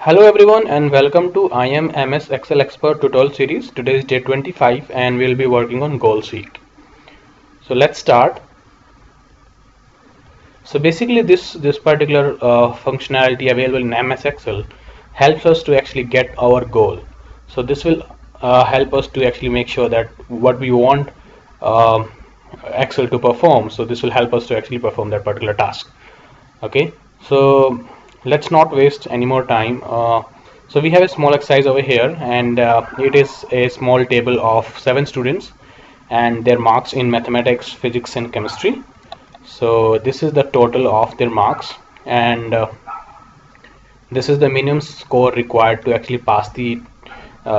Hello everyone and welcome to I am MS Excel Expert tutorial series. Today is day 25 and we'll be working on GoalSeek. So let's start. So basically this particular functionality available in MS Excel helps us to actually get our goal. So this will help us to actually make sure that what we want Excel to perform. So this will help us to actually perform that particular task. Okay, so let's not waste any more time. So we have a small exercise over here, and it is a small table of 7 students and their marks in mathematics, physics and chemistry. So this is the total of their marks, and this is the minimum score required to actually pass the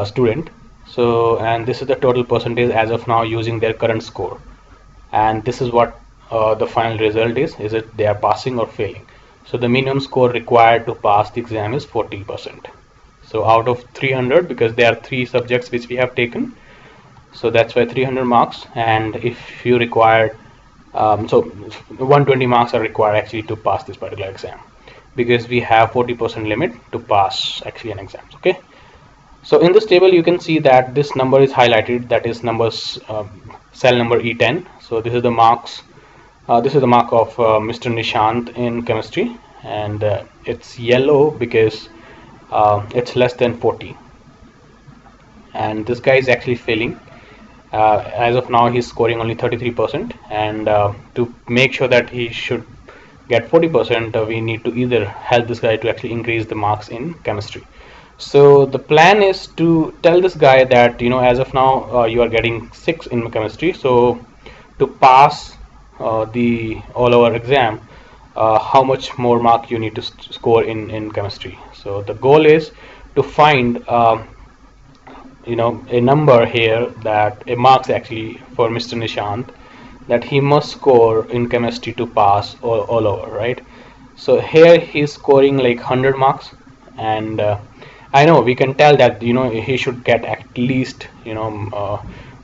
student. So, and this is the total percentage as of now using their current score, and this is what the final result is it they are passing or failing. So the minimum score required to pass the exam is 40%. So out of 300, because there are 3 subjects which we have taken, so that's why 300 marks. And if you required so 120 marks are required actually to pass this particular exam, because we have 40% limit to pass actually an exam. Okay, so in this table you can see that this number is highlighted, that is numbers cell number E10. So this is the marks, this is the mark of Mr. Nishant in chemistry, and it's yellow because it's less than 40, and this guy is actually failing. As of now he's scoring only 33%, and to make sure that he should get 40%, we need to either help this guy to actually increase the marks in chemistry. So the plan is to tell this guy that, you know, as of now you are getting 6 in chemistry, so to pass the all over exam, how much more mark you need to score in chemistry. So the goal is to find you know, a number here, that a marks actually for Mr. Nishant, that he must score in chemistry to pass all over, right? So here he's scoring like 100 marks, and I know we can tell that, you know, he should get at least, you know,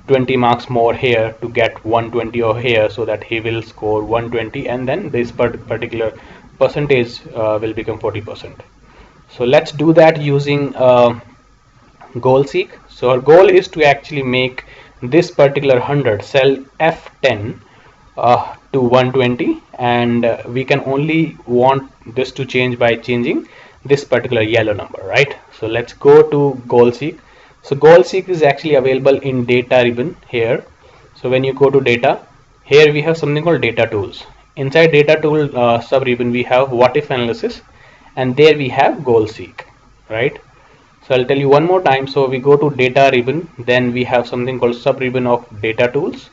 20 marks more here to get 120 over here, so that he will score 120, and then this particular percentage will become 40%. So let's do that using GoalSeek. So our goal is to actually make this particular 100 cell F10 to 120, and we can only want this to change by changing this particular yellow number, right? So let's go to GoalSeek. So GoalSeek is actually available in data ribbon here. So when you go to data, here we have something called data tools. Inside data tool sub ribbon we have what if analysis, and there we have GoalSeek, right? So I'll tell you one more time. So we go to data ribbon, then we have something called sub ribbon of data tools.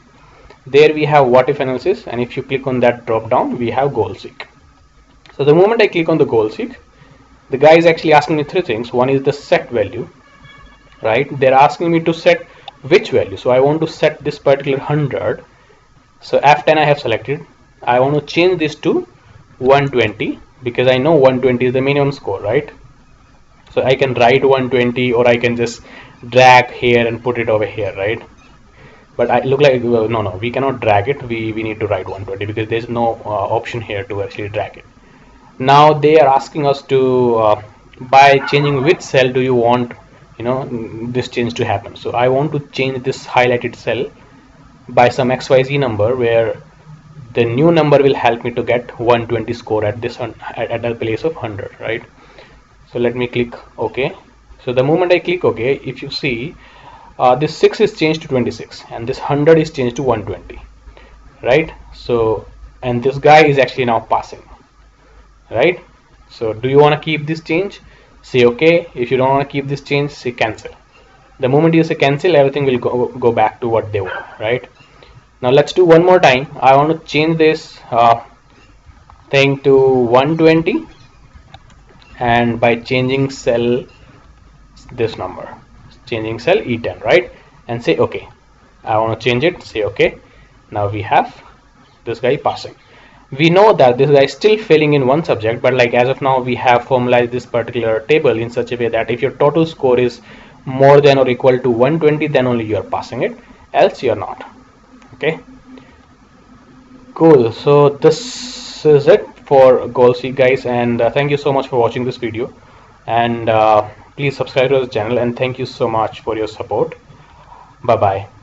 There we have what if analysis, and if you click on that drop down, we have GoalSeek. So the moment I click on the GoalSeek, the guy is actually asking me 3 things. One is the set value, right? They're asking me to set which value. So I want to set this particular 100. So F10 I have selected. I want to change this to 120, because I know 120 is the minimum score, right? So I can write 120, or I can just drag here and put it over here, right? But I look like, no, we cannot drag it. We need to write 120, because there's no option here to actually drag it. Now they are asking us to by changing which cell do you want, you know, this change to happen. So I want to change this highlighted cell by some XYZ number, where the new number will help me to get 120 score at this at the place of 100, right? So let me click OK. So the moment I click OK, if you see this 6 is changed to 26, and this 100 is changed to 120, right? So, and this guy is actually now passing, right? So do you want to keep this change? Say OK. If you don't want to keep this change, say cancel. The moment you say cancel, everything will go back to what they were, right? Now let's do one more time. I want to change this thing to 120, and by changing cell, this number, changing cell E10, right? And say OK. I want to change it, say OK. Now we have this guy passing. We know that this guy is still failing in one subject, but like as of now we have formalized this particular table in such a way that if your total score is more than or equal to 120, then only you are passing it, else you are not. Okay, cool. So this is it for GoalSeek, guys, and thank you so much for watching this video. and please subscribe to this channel, and thank you so much for your support. Bye bye.